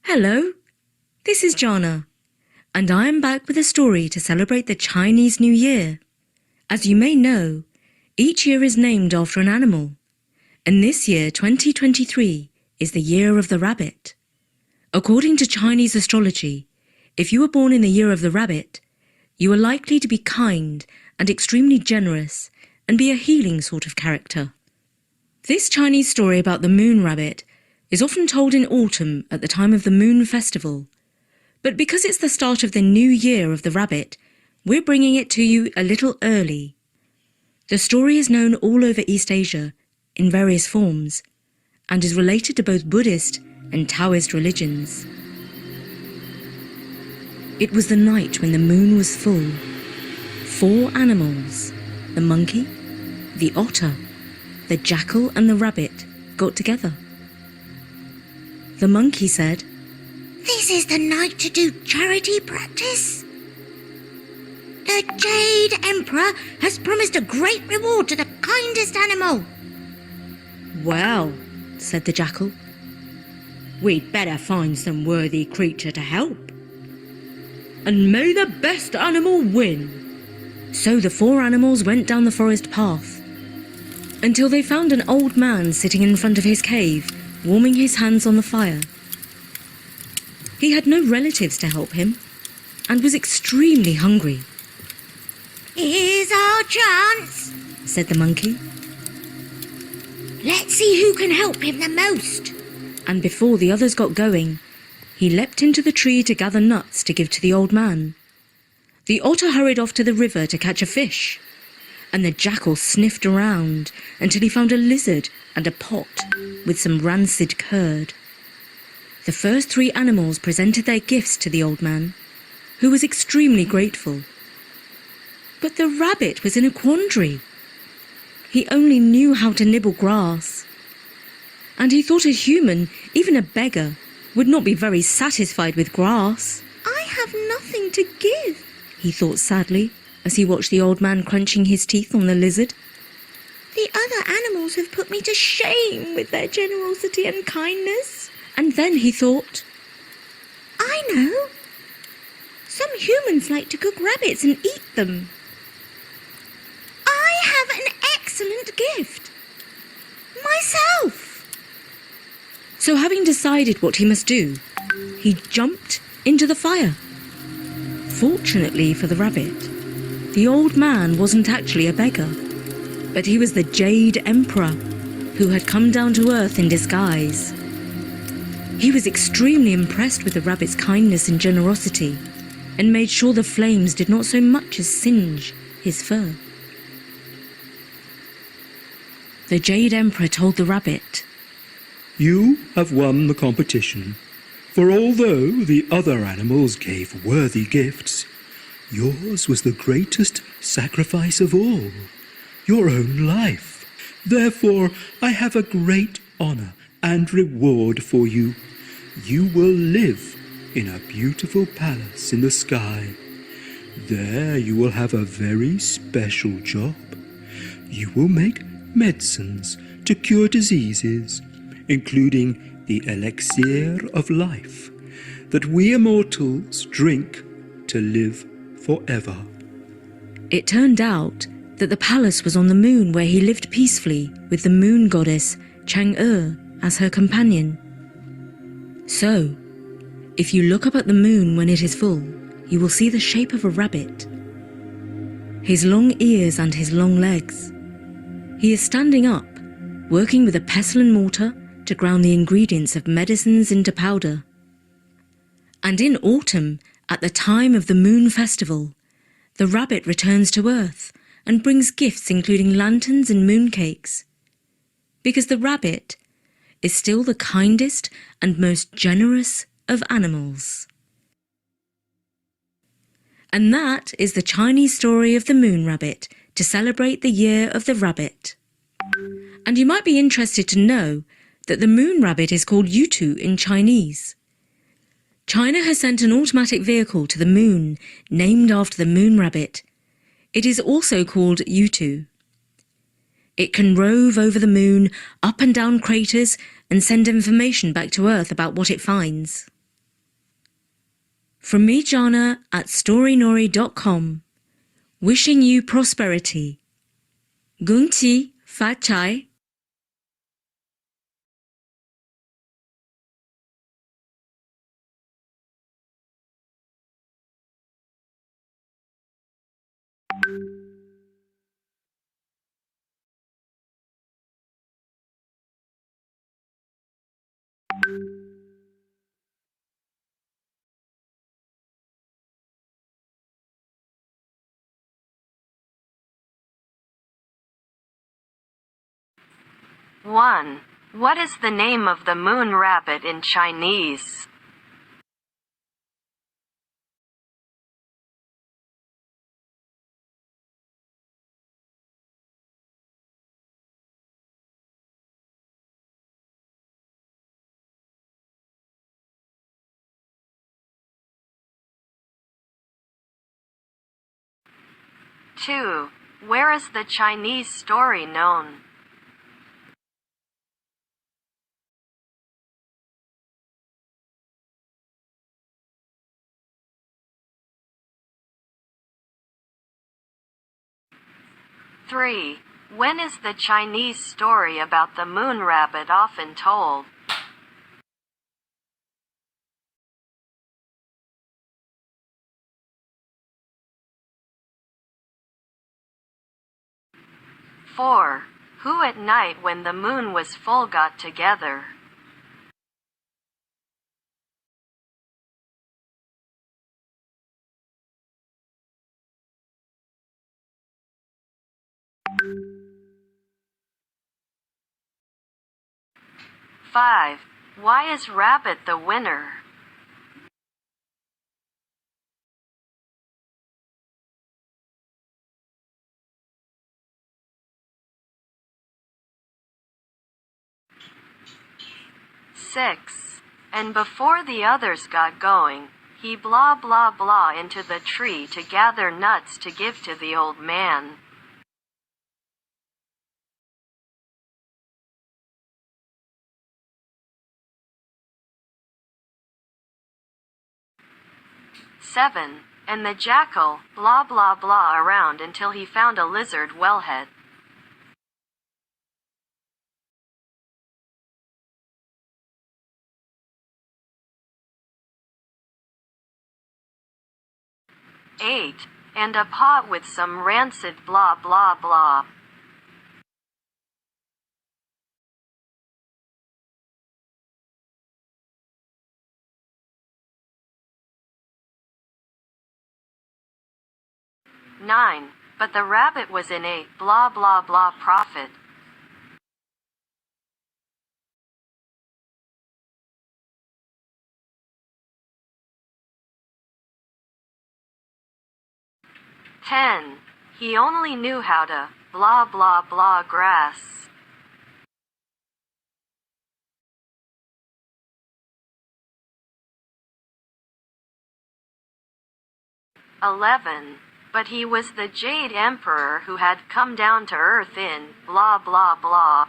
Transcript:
Hello, this is Jana, and I am back with a story to celebrate the Chinese New Year. As you may know, each year is named after an animal, and this year, 2023, is the year of the rabbit. According to Chinese astrology, if you were born in the year of the rabbit, you are likely to be kind and extremely generous and be a healing sort of character. This Chinese story about the moon rabbit is often told in autumn at the time of the moon festival, but because it's the start of the new year of the rabbit, we're bringing it to you a little early. The story is known all over East Asia in various forms and is related to both Buddhist and Taoist religions. It was the night when the moon was full. 4 animals, the monkey, the otter, the jackal and the rabbit, got together. The monkey said, "This is the night to do charity practice. The Jade Emperor has promised a great reward to the kindest animal." "Well," said the jackal, "we'd better find some worthy creature to help. And may the best animal win." So the 4 animals went down the forest path until they found an old man sitting in front of his cave, warming his hands on the fire. He had no relatives to help him and was extremely hungry. "Here's our chance," said the monkey. "Let's see who can help him the most." And before the others got going, he leapt into the tree to gather nuts to give to the old man. The otter hurried off to the river to catch a fish, and the jackal sniffed around until he found a lizard and a pot with some rancid curd. The first 3 animals presented their gifts to the old man, who was extremely grateful. But the rabbit was in a quandary. He only knew how to nibble grass, and he thought a human, even a beggar, would not be very satisfied with grass. "I have nothing to give," he thought sadly, as he watched the old man crunching his teeth on the lizard. "The other animals have put me to shame with their generosity and kindness." And then he thought, "I know. Some humans like to cook rabbits and eat them. I have an excellent gift. Myself." So having decided what he must do, he jumped into the fire. Fortunately for the rabbit, the old man wasn't actually a beggar, but he was the Jade Emperor, who had come down to earth in disguise. He was extremely impressed with the rabbit's kindness and generosity, and made sure the flames did not so much as singe his fur. The Jade Emperor told the rabbit, "You have won the competition, for although the other animals gave worthy gifts, yours was the greatest sacrifice of all, your own life. Therefore, I have a great honor and reward for you. You will live in a beautiful palace in the sky. There you will have a very special job. You will make medicines to cure diseases, including the elixir of life that we immortals drink to live forever." It turned out that the palace was on the moon, where he lived peacefully with the moon goddess Chang'e as her companion. So, if you look up at the moon when it is full, you will see the shape of a rabbit, his long ears and his long legs. He is standing up, working with a pestle and mortar to ground the ingredients of medicines into powder. And in autumn, at the time of the moon festival, the rabbit returns to earth and brings gifts including lanterns and mooncakes, because the rabbit is still the kindest and most generous of animals. And that is the Chinese story of the moon rabbit to celebrate the year of the rabbit. And you might be interested to know that the moon rabbit is called Yutu in Chinese. China has sent an automatic vehicle to the moon named after the moon rabbit. It is also called Yutu. It can rove over the moon, up and down craters, and send information back to Earth about what it finds. From me, Jana, at storynori.com, wishing you prosperity. Gung Chi Fa Chai. One. What is the name of the moon rabbit in Chinese? Two. Where is the Chinese story known? Three. When is the Chinese story about the moon rabbit often told? Four. Who at night when the moon was full got together? Five. Why is rabbit the winner? Six. And before the others got going, he blah blah blah into the tree to gather nuts to give to the old man. Seven. And the jackal blah blah blah around until he found a lizard wellhead. Eight. And a pot with some rancid blah blah blah. 9. But the rabbit was in a blah blah blah profit. 10. He only knew how to blah blah blah grass. 11. But he was the Jade Emperor who had come down to Earth in blah blah blah.